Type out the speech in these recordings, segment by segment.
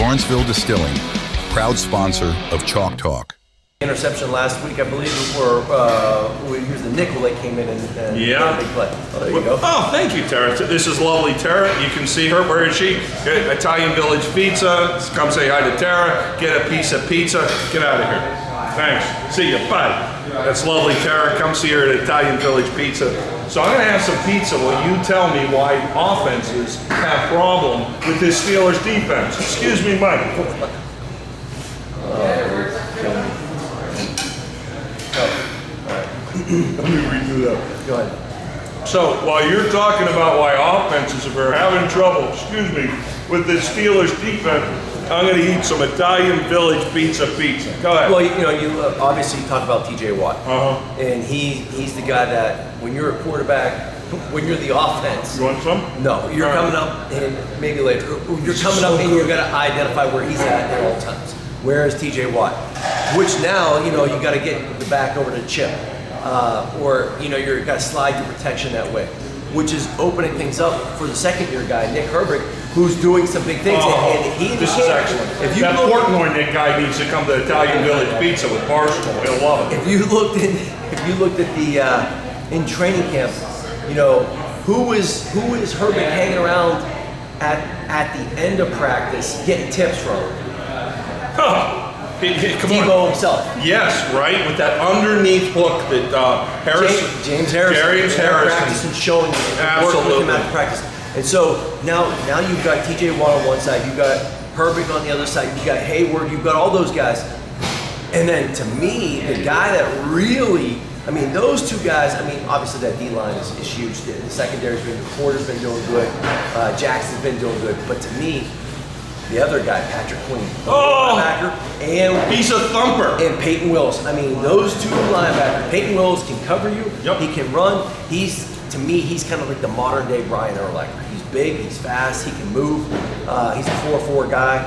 Lawrenceville Distilling, proud sponsor of Chalk Talk. Interception last week, I believe, here's the nickel that came in and yeah. Big play. Oh, there you go. Oh, thank you, Tara. This is lovely Tara. You can see her. Where is she? Italian Village Pizza. Come say hi to Tara. Get a piece of pizza. Get out of here. Thanks. See you. Bye. That's lovely Tara. Come see her at Italian Village Pizza. So I'm going to have some pizza while you tell me why offenses have problem with this Steelers defense. Excuse me, Mike. Let me redo that. Go ahead. So while you're talking about why offenses are having trouble, excuse me, with this Steelers defense, I'm going to eat some Italian Village pizza. Go ahead. Well, you obviously talk about T.J. Watt, and he's the guy that when you're a quarterback, when you're the offense. You want some? No, you're coming up, and maybe later. You're coming up, and you're going to identify where he's at all times. Where is T.J. Watt? Which now you got to get the back over to Chip. Or you're got to slide your protection that way, which is opening things up for the second-year guy, Nick Herbert, who's doing some big things. This is excellent. If that Portnoy Nick guy needs to come to Italian Village Pizza with Barstool. He'll love it. If you looked at the in training camp, who is Herbert hanging around at the end of practice getting tips from? Debo himself. Yes, right, with that underneath hook that James Harrison practice and showing work with him after practice. And so now you've got T.J. Watt on one side, you've got Herbert on the other side, you've got Hayward, you've got all those guys. And then to me, the guy that really, those two guys, obviously that D-line is huge. The secondary's been, Porter's been doing good, Jackson's been doing good, but to me, the other guy, Patrick Queen, linebacker, and he's a thumper. And Peyton Willis. Those two linebackers. Peyton Willis can cover you. Yep. He can run. To me, he's kind of like the modern day Brian Urlacher. He's big. He's fast. He can move. He's a 4-4 guy.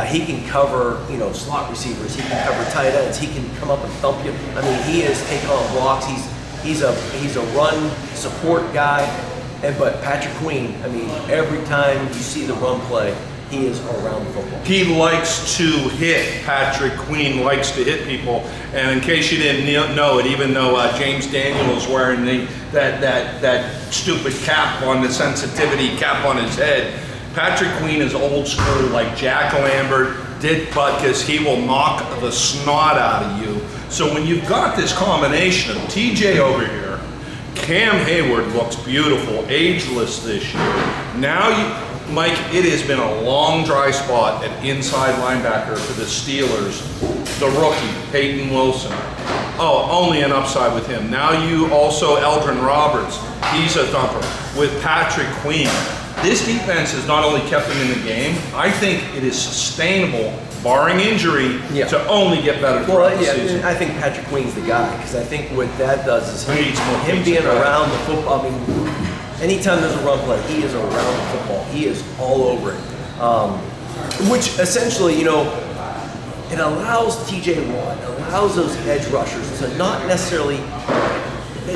He can cover, slot receivers. He can cover tight ends. He can come up and thump you. He is taking on blocks. He's a run support guy. But Patrick Queen. Every time you see the run play, he is around the football. He likes to hit. Patrick Queen likes to hit people. And in case you didn't know it, even though James Daniel is wearing that stupid cap on the sensitivity cap on his head, Patrick Queen is old school like Jack Lambert, Dick Butkus. He will knock the snot out of you. So when you've got this combination of TJ over here, Cam Hayward looks beautiful, ageless this year. Now Mike, it has been a long dry spot at inside linebacker for the Steelers. The rookie, Peyton Wilson. Only an upside with him. Now you also, Eldrin Roberts, he's a thumper. With Patrick Queen. This defense has not only kept him in the game, I think it is sustainable, barring injury, to only get better throughout the season. I think Patrick Queen's the guy, because I think what that does is him being around the football. Anytime there's a run play, he is around the football. He is all over it. Which essentially, it allows T.J. Watt, allows those edge rushers to not necessarily,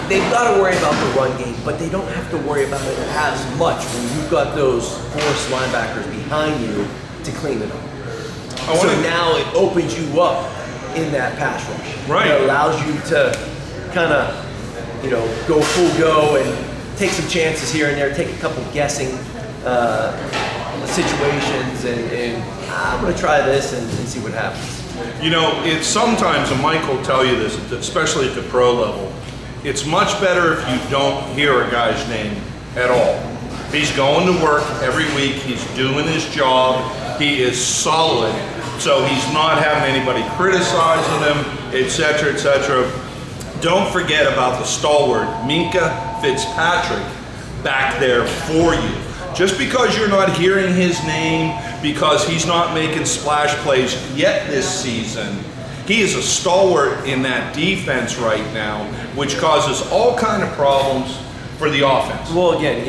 they've got to worry about the run game, but they don't have to worry about it as much when you've got those force linebackers behind you to clean it up. So now it opens you up in that pass rush. Right. It allows you to kind of, go full go and take some chances here and there, take a couple guessing situations, and I'm going to try this and see what happens. It's sometimes, and Mike will tell you this, especially at the pro level, it's much better if you don't hear a guy's name at all. He's going to work every week, he's doing his job, he is solid, so he's not having anybody criticizing him, etc., etc. Don't forget about the stalwart, Minkah Fitzpatrick, back there for you. Just because you're not hearing his name, because he's not making splash plays yet this season, he is a stalwart in that defense right now, which causes all kind of problems for the offense. Well, again,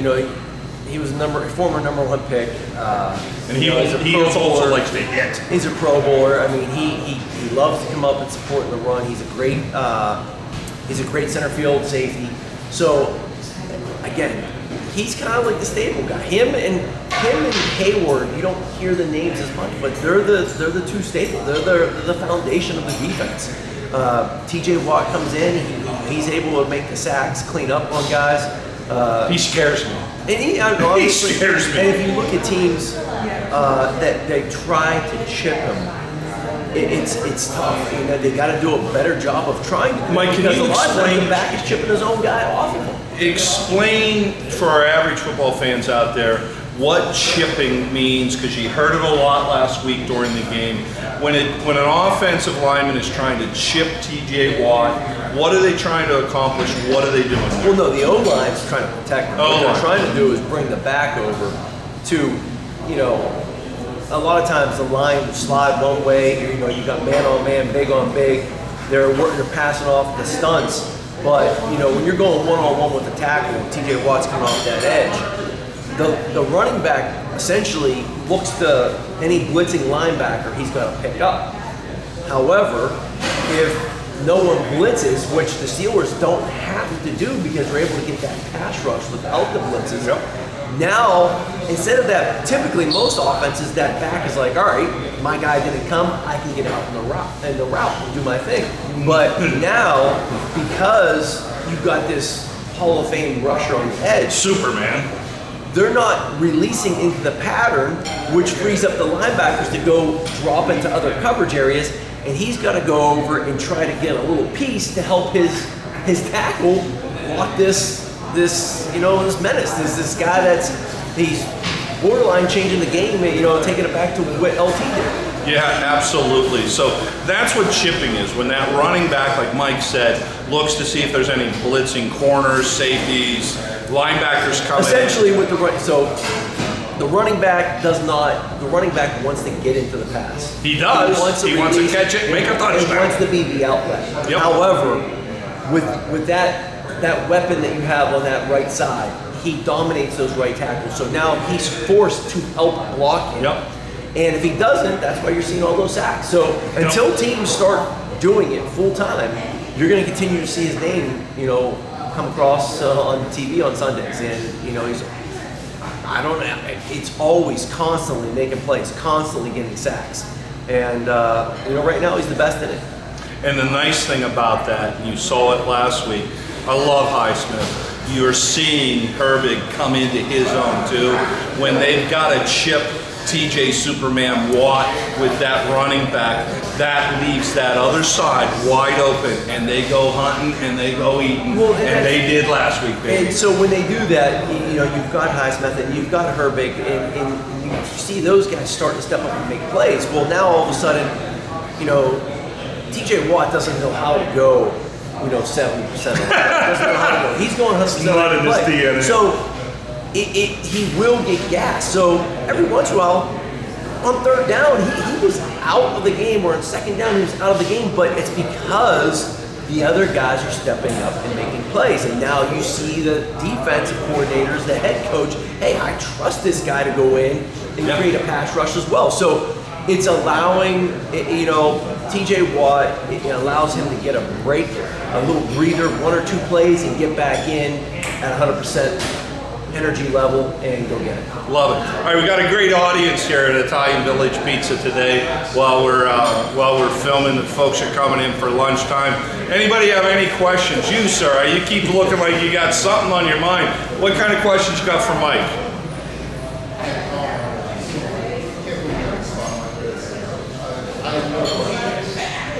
he was a former number 1 pick. And he also likes to hit. He's a Pro Bowler. He loves to come up and support in the run. He's a great center field safety. So, again, he's kind of like the stable guy. Him and him and Hayward, you don't hear the names as much, but they're the two staples. They're the foundation of the defense. TJ Watt comes in, he's able to make the sacks, clean up on guys. He scares me. And he scares me. And if you look at teams that they try to chip him, it's tough. You know, they got to do a better job of trying to. Mike, can because you a lot of times explain? the back is chipping his own guy off of him. Explain for our average football fans out there what chipping means, because you heard it a lot last week during the game. When an offensive lineman is trying to chip TJ Watt, what are they trying to accomplish? What are they doing there? Well, no, the O-line's trying to protect him. What they're trying to do is bring the back over to, you know, a lot of times the line will slide one way. You know, you got man on man, big on big. They're passing off the stunts. But, you know, when you're going one-on-one with the tackle, TJ Watt's coming off that edge, the running back essentially looks to any blitzing linebacker he's got to pick up. However, if no one blitzes, which the Steelers don't have to do because they're able to get that pass rush without the blitzes, now, instead of that, typically most offenses, that back is like, all right, my guy didn't come, I can get out in the route and do my thing. But now, because you've got this Hall of Fame rusher on the edge, Superman, they're not releasing into the pattern, which frees up the linebackers to go drop into other coverage areas, and he's got to go over and try to get a little piece to help his tackle block this menace. This guy he's borderline changing the game, you know, taking it back to what LT did. Yeah, absolutely. So that's what chipping is. When that running back, like Mike said, looks to see if there's any blitzing corners, safeties, linebackers coming. Essentially, with the running back wants to get into the pass. He does. He wants to catch it, make a touchdown. He wants to be the outlet. Yep. However, with that weapon that you have on that right side, he dominates those right tackles. So now he's forced to help block him. Yep. And if he doesn't, that's why you're seeing all those sacks. So until teams start doing it full time, you're going to continue to see his name, you know, come across on TV on Sundays. And, you know, it's always constantly making plays, constantly getting sacks. And, you know, right now he's the best in it. And the nice thing about that, you saw it last week, I love Highsmith. You're seeing Herbig come into his own too. When they've got to chip TJ Superman Watt with that running back, that leaves that other side wide open, and they go hunting and they go eating, and they did last week, baby. And so when they do that, you know, you've got Highsmith and you've got Herbig, and you see those guys starting to step up and make plays. Well, now all of a sudden, you know, TJ Watt doesn't know how to go, you know, 70% of the play. Doesn't know how to go. He's going 100% not of in the his play. DNA. So he will get gas. So every once in a while, on third down, he was out of the game, or on second down, he was out of the game, but it's because the other guys are stepping up and making plays. And now you see the defensive coordinators, the head coach, hey, I trust this guy to go in and create a pass rush as well. So it's allowing, you know, TJ Watt, it allows him to get a break, a little breather, one or two plays, and get back in at 100% energy level and go get it. Love it. All right, we got a great audience here at Italian Village Pizza today. While we're filming, the folks are coming in for lunchtime. Anybody have any questions? You, sir, you keep looking like you got something on your mind. What kind of questions you got for Mike?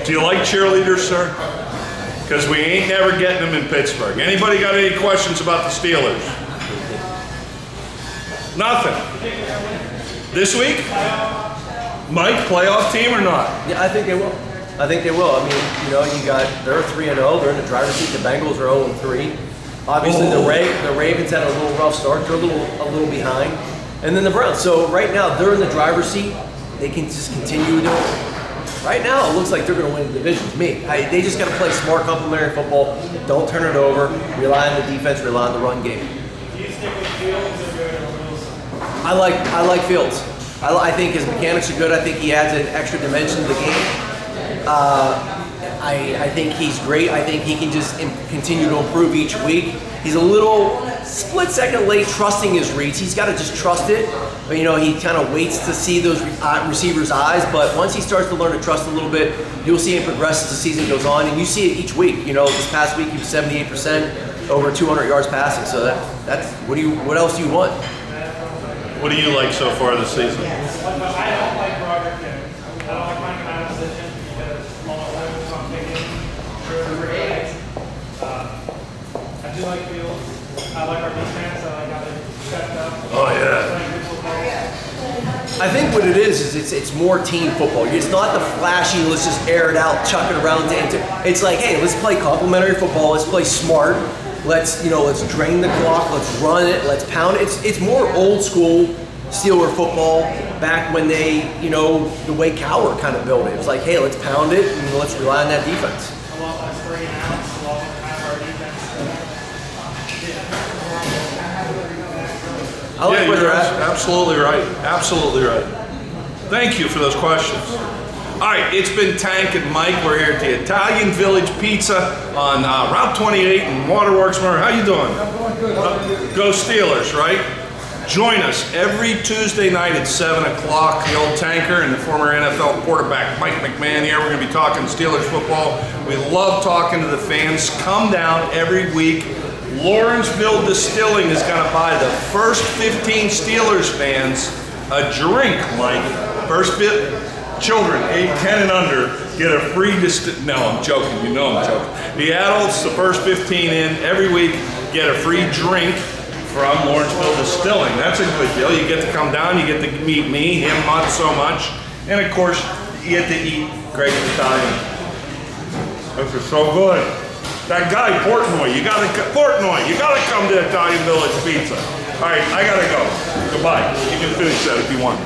Do you like cheerleaders, sir? Because we ain't never getting them in Pittsburgh. Anybody got any questions about the Steelers? Nothing. This week? Mike, playoff team or not? Yeah, I think they will. I think they will. I mean, you know, they're 3-0. They're in the driver's seat. The Bengals are 0-3. Obviously, the Ravens had a little rough start. They're a little behind. And then the Browns. So right now, they're in the driver's seat. They can just continue doing it. Right now, it looks like they're going to win the division. To me, they just got to play smart, complementary football. Don't turn it over. Rely on the defense. Rely on the run game. I like Fields. I think his mechanics are good. I think he adds an extra dimension to the game. I think he's great. I think he can just continue to improve each week. He's a little split second late trusting his reads. He's got to just trust it. But, you know, he kind of waits to see those receivers' eyes. But once he starts to learn to trust a little bit, you'll see him progress as the season goes on. And you see it each week. You know, this past week he was 78%, over 200 yards passing. So that's what else do you want? What do you like so far this season? I don't like Broderick Jones. I don't like playing him out of position because long moves on picking for eggs. I do like Fields. I like our defense. I like how they stepped up. Oh, yeah. I think what it is it's more team football. It's not the flashy, let's just air it out, chuck it around. It's like, hey, let's play complementary football. Let's play smart. Let's drain the clock. Let's run it. Let's pound it. It's more old school Steeler football back when they, the way Cowher kind of built it. It was like, hey, let's pound it and let's rely on that defense. A lot less 3 and outs, a lot less half our defense. I like where they're at. Absolutely right. Absolutely right. Thank you for those questions. All right, it's been Tank and Mike. We're here at the Italian Village Pizza on Route 28 in Waterworks. How you doing? I'm doing good. Go Steelers, right? Join us every Tuesday night at 7 o'clock. The old tanker and the former NFL quarterback Mike McMahon here. We're going to be talking Steelers football. We love talking to the fans. Come down every week. Lawrenceville Distilling is going to buy the first 15 Steelers fans a drink, Mike. First children, 8, 10 and under, get a free No, I'm joking. You know I'm joking. The adults, the first 15 in every week, get a free drink from Lawrenceville Distilling. That's a good deal. You get to come down, you get to meet me, him not so much, and of course, you get to eat great Italian. This is so good. That guy, Portnoy, you gotta come to Italian Village Pizza. All right, I gotta go. Goodbye. You can finish that if you want.